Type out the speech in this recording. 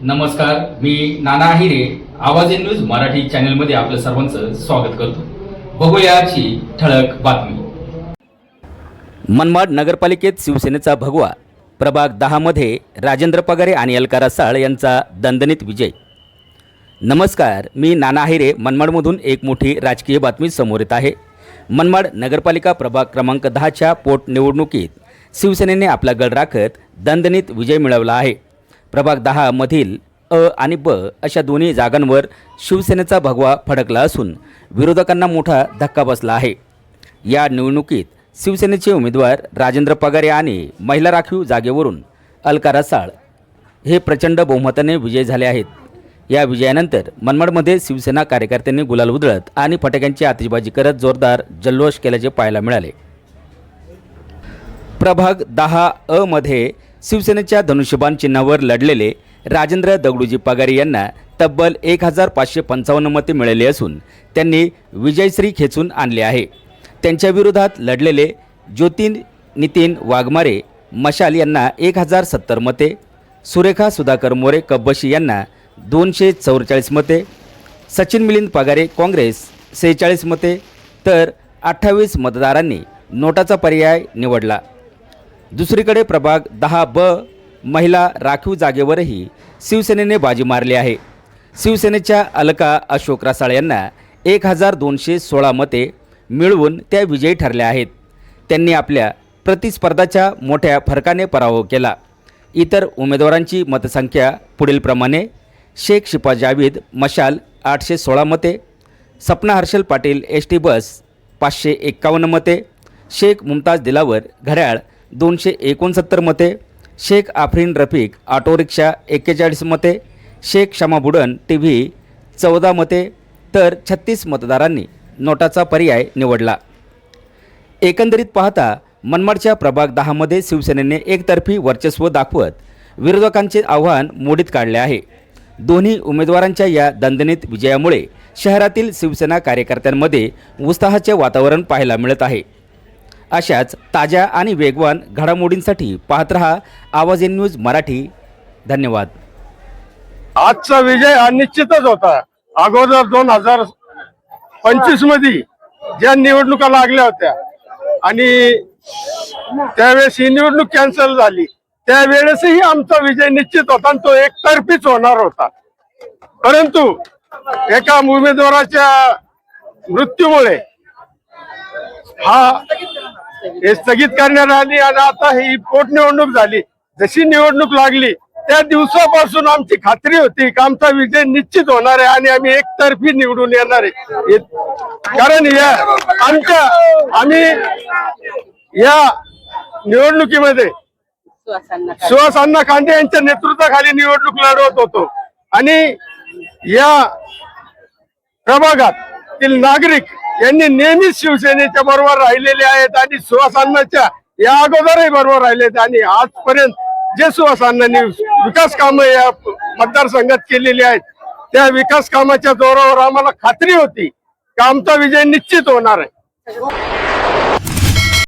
नमस्कार, मी नाना आहिरे. आवाज in news Marathi चॅनलमध्ये आपलं सर्वांचं स्वागत करतो. बघूया आजची ठळक बातमी. मनमाड नगरपालिकेत शिवसेनेचा भगवा. प्रभाग 10 मध्ये राजेंद्र पगारे आणि अलका रसाळ यांचा दणदणीत विजय. नमस्कार, मी नाना आहिरे. मनमाडमधून एक मोठी राजकीय बातमी समोर येत आहे. मनमाड नगरपालिका प्रभाग क्रमांक 10च्या पोटनिवडणुकीत शिवसेनेने आपला गड राखत दणदणीत विजय मिळवला आहे. प्रभाग 10 मधील अ आणि ब अशा दोन्ही जागांवर शिवसेनेचा भगवा फडकला असून विरोधकांना मोठा धक्का बसला आहे. या निवडणुकीत शिवसेनेचे उमेदवार राजेंद्र पगारे आणि महिला राखीव जागेवरून अलका रसाळ हे प्रचंड बहुमताने विजयी झाले आहेत. या विजयानंतर मनमाडमध्ये शिवसेना कार्यकर्त्यांनी गुलाल उधळत आणि फटाक्यांची आतिषबाजी करत जोरदार जल्लोष केल्याचे पाहायला मिळाले. प्रभाग 10 अ मध्ये शिवसेनेच्या धनुष्यबाण चिन्हावर लढलेले राजेंद्र दगडूजी पगारे यांना तब्बल 1555 मते मिळाली असून त्यांनी विजयश्री खेचून आणले आहे. त्यांच्या विरोधात लढलेले ज्योती नितीन वाघमारे मशाल यांना 1070 मते, सुरेखा सुधाकर मोरे कब्बशी यांना 244 मते, सचिन मिलिंद पगारे काँग्रेस 46 मते, तर 28 मतदारांनी नोटाचा पर्याय निवडला. दुसरीकडे प्रभाग 10 ब महिला राखीव जागेवरही शिवसेनेने बाजी मारली आहे. शिवसेनेच्या अलका अशोक रसाळ यांना 1216 मते मिळवून त्या विजयी ठरल्या आहेत. त्यांनी आपल्या प्रतिस्पर्धाच्या मोठ्या फरकाने पराभव केला. इतर उमेदवारांची मतसंख्या पुढीलप्रमाणे: शेख शिपा जावेद मशाल 816 मते, सपना हर्षल पाटील एसटी बस 551 मते, शेख मुमताज दिलावर घड्याळ 269 मते, शेख आफरीन रफीक ऑटो रिक्षा 41 मते, शेख शमा बुडन टीव्ही 14 मते, तर 36 मतदारांनी नोटाचा पर्याय निवडला. एकंदरीत पाहता मनमाडच्या प्रभाग 10 मध्ये शिवसेनेने एकतर्फी वर्चस्व दाखवत विरोधकांचे आव्हान मोडीत काढले आहे. दोन्ही उमेदवारांच्या या दणदणीत विजयामुळे शहरातील शिवसेना कार्यकर्त्यांमध्ये उत्साहाचे वातावरण पाहायला मिळत आहे. अशाच ताज्या आणि वेगवान घडामोडींसाठी पाहत रहा आवाज इन न्यूज मराठी. धन्यवाद. आजचा विजय हा निश्चितच होता. अगोदर 2025 मध्ये ज्या निवडणुका लागल्या होत्या आणि त्यावेळेस ही निवडणूक कॅन्सल झाली, त्यावेळेसही आमचा विजय निश्चित होता आणि तो एकतर्फीच होणार होता. परंतु एका उमेदवाराच्या मृत्यूमुळे हे स्थगित करण्यात आली आणि आता ही पोटनिवडणूक झाली. जशी निवडणूक लागली त्या दिवसापासून आमची खात्री होती की आमचा विजय निश्चित होणार आहे आणि आम्ही एकतर्फी निवडून येणार आहे. कारण आम्ही या निवडणुकीमध्ये सुहास अण्णा खांदे यांच्या नेतृत्वाखाली निवडणूक लढवत होतो आणि या प्रभागातील नागरिक यांनी नेहमीच शिवसेनेच्या बरोबर राहिलेले आहेत आणि सुहास अण्णांच्या या अगोदरही बरोबर राहिलेत आणि आजपर्यंत जे सुहास अण्णांनी विकास कामं या मतदारसंघात केलेली आहेत त्या विकास कामाच्या जोरावर आम्हाला खात्री होती की आमचा विजय निश्चित होणार आहे.